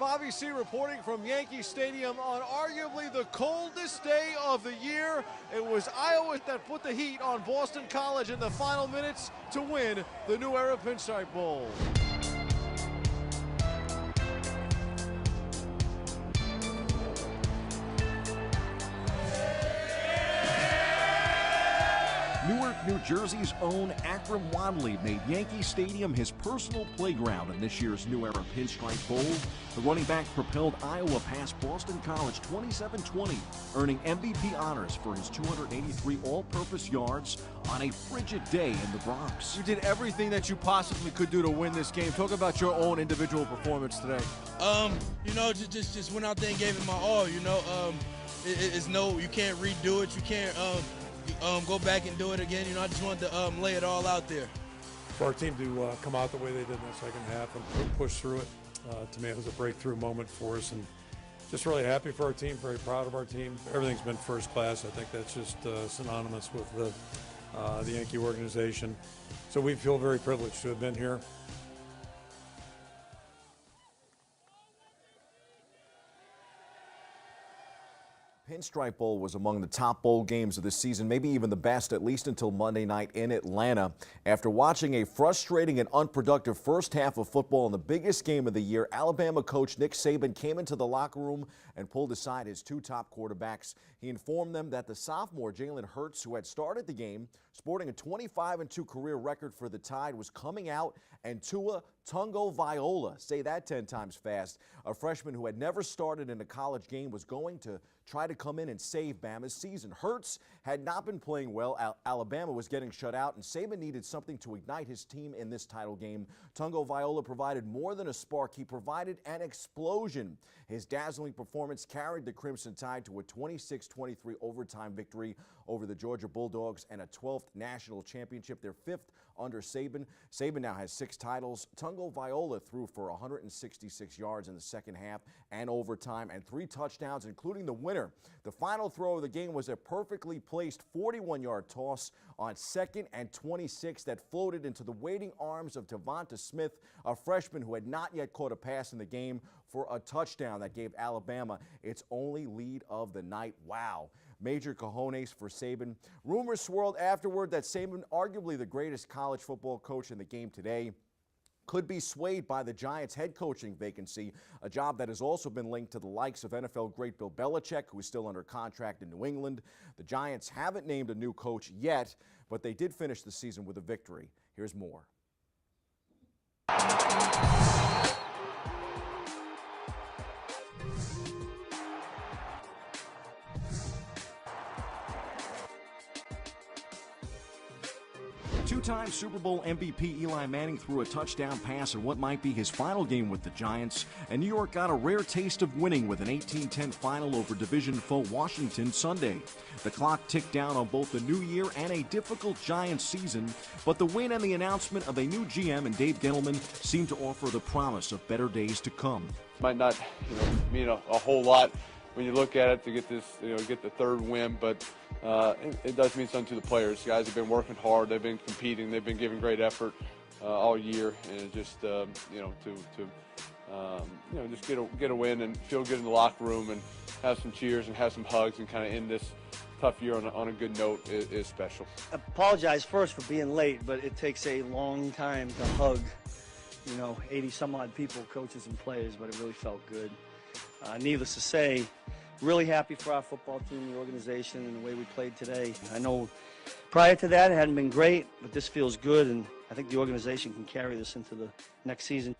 Bobby C. reporting from Yankee Stadium on arguably the coldest day of the year. It was Iowa that put the heat on Boston College in the final minutes to win the New Era Pinstripe Bowl. Newark, New Jersey's own Akram Wadley made Yankee Stadium his personal playground in this year's New Era Pinstripe Bowl. The running back propelled Iowa past Boston College 27-20, earning MVP honors for his 283 all-purpose yards on a frigid day in the Bronx. You did everything that you possibly could do to win this game. Talk about your own individual performance today. Just went out there and gave it my all. You can't redo it. You can't go back and do it again. I just wanted to lay it all out there. For our team to come out the way they did in the second half and push through it, to me it was a breakthrough moment for us, and just really happy for our team, very proud of our team. Everything's been first class. I think that's just synonymous with the Yankee organization. So we feel very privileged to have been here. Pinstripe Bowl was among the top bowl games of the season, maybe even the best, at least until Monday night in Atlanta. After watching a frustrating and unproductive first half of football in the biggest game of the year, Alabama coach Nick Saban came into the locker room and pulled aside his two top quarterbacks. He informed them that the sophomore Jalen Hurts, who had started the game, sporting a 25-2 career record for the Tide, was coming out, and Tua Tagovailoa, say that 10 times fast, a freshman who had never started in a college game, was going to try to come in and save Bama's season. Hurts had not been playing well. Alabama was getting shut out, and Saban needed something to ignite his team in this title game. Tagovailoa provided more than a spark. He provided an explosion. His dazzling performance carried the Crimson Tide to a 26-23 overtime victory over the Georgia Bulldogs and a 12th national championship, their 5th under Saban. Saban now has 6 titles. Tagovailoa threw for 166 yards in the second half and overtime and 3 touchdowns, including the winner. The final throw of the game was a perfectly placed 41-yard toss on 2nd and 26 that floated into the waiting arms of Devonta Smith, a freshman who had not yet caught a pass in the game, for a touchdown that gave Alabama its only lead of the night. Wow. Major cojones for Saban. Rumors swirled afterward that Saban, arguably the greatest college football coach in the game today, could be swayed by the Giants' head coaching vacancy, a job that has also been linked to the likes of NFL great Bill Belichick, who is still under contract in New England. The Giants haven't named a new coach yet, but they did finish the season with a victory. Here's more. Two-time Super Bowl MVP Eli Manning threw a touchdown pass in what might be his final game with the Giants, and New York got a rare taste of winning with an 18-10 final over division foe Washington Sunday. The clock ticked down on both the new year and a difficult Giants season, but the win and the announcement of a new GM and Dave Gettleman seemed to offer the promise of better days to come. Might not, mean a whole lot when you look at it to get this, get the 3rd win, but it does mean something to the players. Guys have been working hard. They've been competing. They've been giving great effort all year, and just just get a win and feel good in the locker room and have some cheers and have some hugs and kind of end this tough year on a good note is special. I apologize first for being late, but it takes a long time to hug, 80 some odd people, coaches and players, but it really felt good. Needless to say, really happy for our football team, the organization, and the way we played today. I know prior to that it hadn't been great, but this feels good, and I think the organization can carry this into the next season.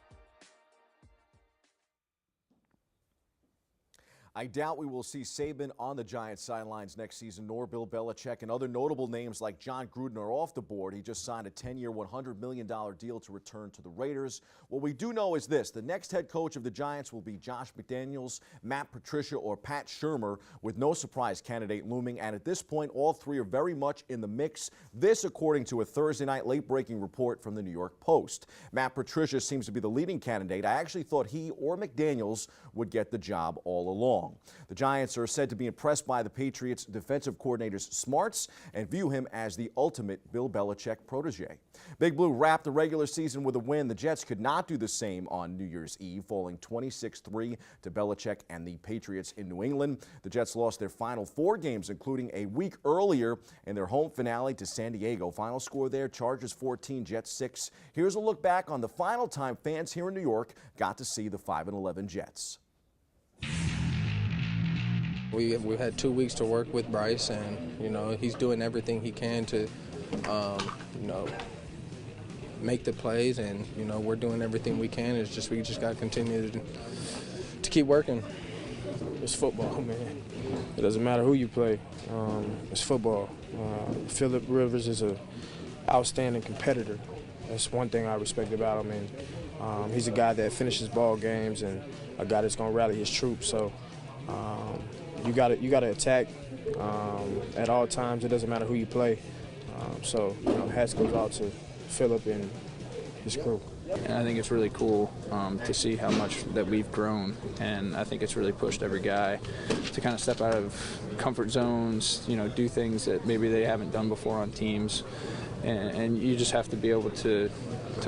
I doubt we will see Saban on the Giants sidelines next season, nor Bill Belichick, and other notable names like John Gruden are off the board. He just signed a 10-year, $100 million deal to return to the Raiders. What we do know is this: the next head coach of the Giants will be Josh McDaniels, Matt Patricia, or Pat Shurmur, with no surprise candidate looming. And at this point, all three are very much in the mix. This, according to a Thursday night late-breaking report from the New York Post. Matt Patricia seems to be the leading candidate. I actually thought he or McDaniels would get the job all along. strong. The Giants are said to be impressed by the Patriots' defensive coordinator's smarts and view him as the ultimate Bill Belichick protege. Big Blue wrapped the regular season with a win. The Jets could not do the same on New Year's Eve, falling 26-3 to Belichick and the Patriots in New England. The Jets lost their final 4 games, including a week earlier in their home finale to San Diego. Final score there, Chargers 14, Jets 6. Here's a look back on the final time fans here in New York got to see the 5-11 Jets. We've had 2 weeks to work with Bryce, and, he's doing everything he can to, make the plays, and, we're doing everything we can. We just got to continue to keep working. It's football, man. It doesn't matter who you play. It's football. Phillip Rivers is an outstanding competitor. That's one thing I respect about him. And he's a guy that finishes ball games and a guy that's going to rally his troops. So you got to attack at all times. It doesn't matter who you play. Hats goes out to Phillip and his crew. And I think it's really cool to see how much that we've grown, and I think it's really pushed every guy to kind of step out of comfort zones, do things that maybe they haven't done before on teams, and you just have to be able to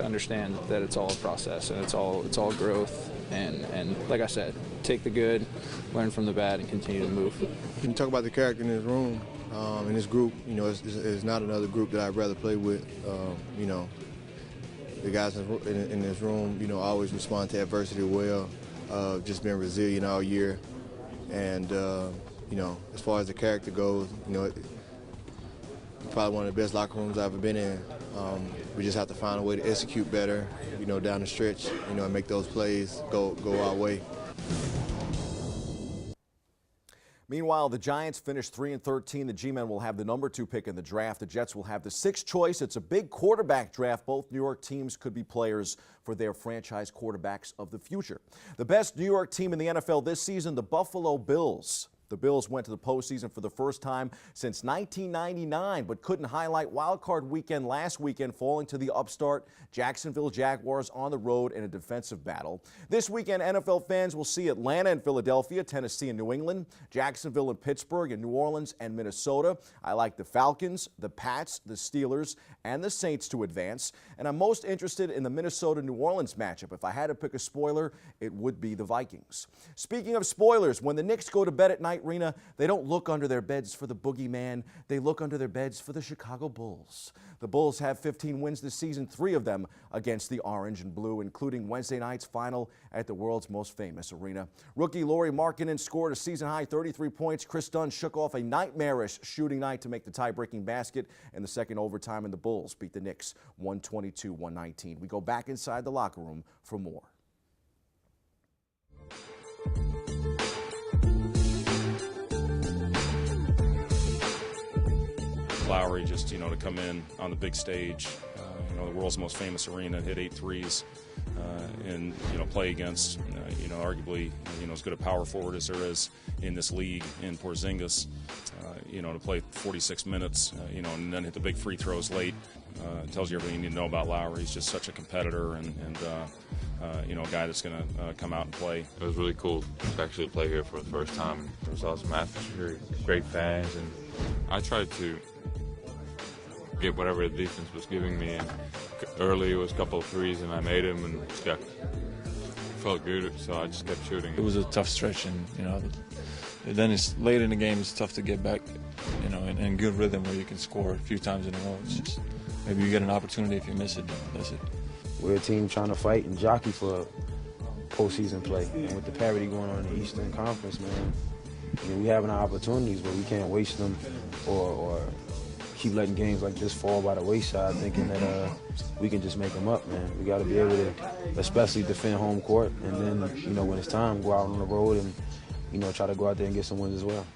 understand that it's all a process and it's all growth, and like I said, take the good, learn from the bad, and continue to move. When you talk about the character in this room, in this group, it's not another group that I'd rather play with. The guys in this room, always respond to adversity well, just been resilient all year. And, as far as the character goes, probably one of the best locker rooms I've ever been in. We just have to find a way to execute better, down the stretch, and make those plays go our way. Meanwhile, the Giants finished 3-13. The G-Men will have the number 2 pick in the draft. The Jets will have the 6th choice. It's a big quarterback draft. Both New York teams could be players for their franchise quarterbacks of the future. The best New York team in the NFL this season, the Buffalo Bills. The Bills went to the postseason for the first time since 1999, but couldn't highlight wildcard weekend last weekend, falling to the upstart Jacksonville Jaguars on the road in a defensive battle. This weekend, NFL fans will see Atlanta and Philadelphia, Tennessee and New England, Jacksonville and Pittsburgh, and New Orleans and Minnesota. I like the Falcons, the Pats, the Steelers, and the Saints to advance, and I'm most interested in the Minnesota-New Orleans matchup. If I had to pick a spoiler, it would be the Vikings. Speaking of spoilers, when the Knicks go to bed at night, Rena, they don't look under their beds for the boogeyman. They look under their beds for the Chicago Bulls. The Bulls have 15 wins this season, 3 of them against the Orange and Blue, including Wednesday night's final at the world's most famous arena. Rookie Lauri Markkanen scored a season-high 33 points. Chris Dunn shook off a nightmarish shooting night to make the tie-breaking basket in the second overtime, and the Bulls beat the Knicks 122-119. We go back inside the locker room for more. Lowry just, to come in on the big stage, the world's most famous arena, hit 8 threes, and, play against, arguably, as good a power forward as there is in this league in Porzingis, to play 46 minutes, and then hit the big free throws late, tells you everything you need to know about Lowry. He's just such a competitor and a guy that's going to come out and play. It was really cool to actually play here for the first time. There was awesome atmosphere, great fans, and I tried to get whatever the defense was giving me. And early it was a couple of threes and I made them and felt good, so I just kept shooting. It was a tough stretch, and then it's late in the game. It's tough to get back, in good rhythm where you can score a few times in a row. It's just maybe you get an opportunity. If you miss it, that's it. We're a team trying to fight and jockey for postseason play, and with the parity going on in the Eastern Conference, man, we having our opportunities, but we can't waste them or keep letting games like this fall by the wayside thinking that we can just make them up, man. We got to be able to especially defend home court, and then, when it's time, go out on the road and, try to go out there and get some wins as well.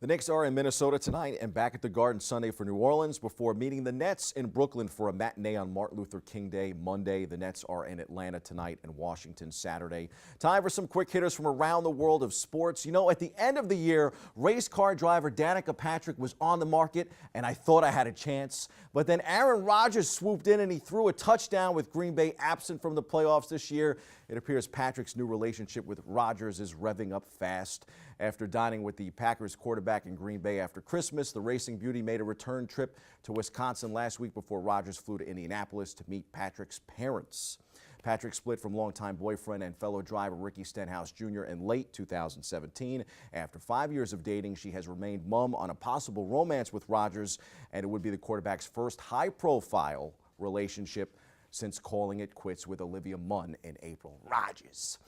The Knicks are in Minnesota tonight and back at the Garden Sunday for New Orleans before meeting the Nets in Brooklyn for a matinee on Martin Luther King Day Monday. The Nets are in Atlanta tonight and Washington Saturday. Time for some quick hitters from around the world of sports. You know, at the end of the year, race car driver Danica Patrick was on the market, and I thought I had a chance. But then Aaron Rodgers swooped in and he threw a touchdown with Green Bay absent from the playoffs this year. It appears Patrick's new relationship with Rodgers is revving up fast. After dining with the Packers quarterback in Green Bay after Christmas, the racing beauty made a return trip to Wisconsin last week before Rodgers flew to Indianapolis to meet Patrick's parents. Patrick split from longtime boyfriend and fellow driver Ricky Stenhouse Jr. in late 2017. After 5 years of dating, she has remained mum on a possible romance with Rodgers, and it would be the quarterback's first high-profile relationship since calling it quits with Olivia Munn in April. Rodgers.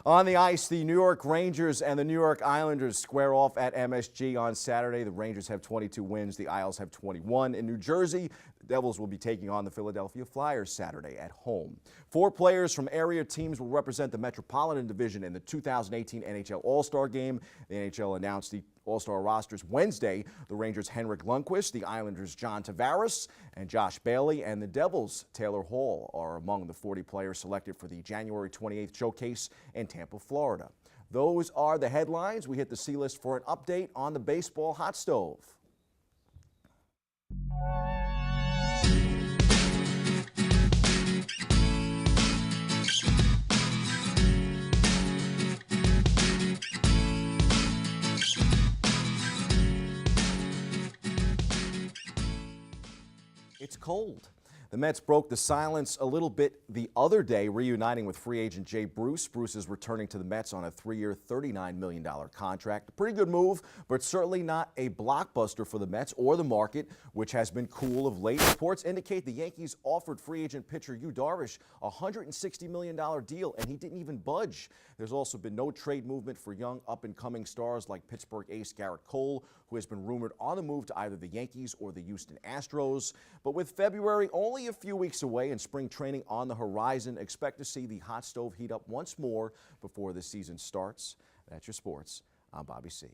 On the ice, the New York Rangers and the New York Islanders square off at MSG on Saturday. The Rangers have 22 wins. The Isles have 21. In New Jersey, the Devils will be taking on the Philadelphia Flyers Saturday at home. 4 players from area teams will represent the Metropolitan Division in the 2018 NHL All-Star Game. The NHL announced the All-Star rosters Wednesday. The Rangers' Henrik Lundqvist, the Islanders' John Tavares, and Josh Bailey, and the Devils' Taylor Hall are among the 40 players selected for the January 28th showcase in Tampa, Florida. Those are the headlines. We hit the C-list for an update on the baseball hot stove. It's cold. The Mets broke the silence a little bit the other day, reuniting with free agent Jay Bruce. Bruce is returning to the Mets on a 3-year, $39 million contract. A pretty good move, but certainly not a blockbuster for the Mets or the market, which has been cool of late. Reports indicate the Yankees offered free agent pitcher Yu Darvish a $160 million deal, and he didn't even budge. There's also been no trade movement for young up-and-coming stars like Pittsburgh ace Garrett Cole, who has been rumored on the move to either the Yankees or the Houston Astros. But with February only a few weeks away and spring training on the horizon, expect to see the hot stove heat up once more before the season starts. That's your sports. I'm Bobby C.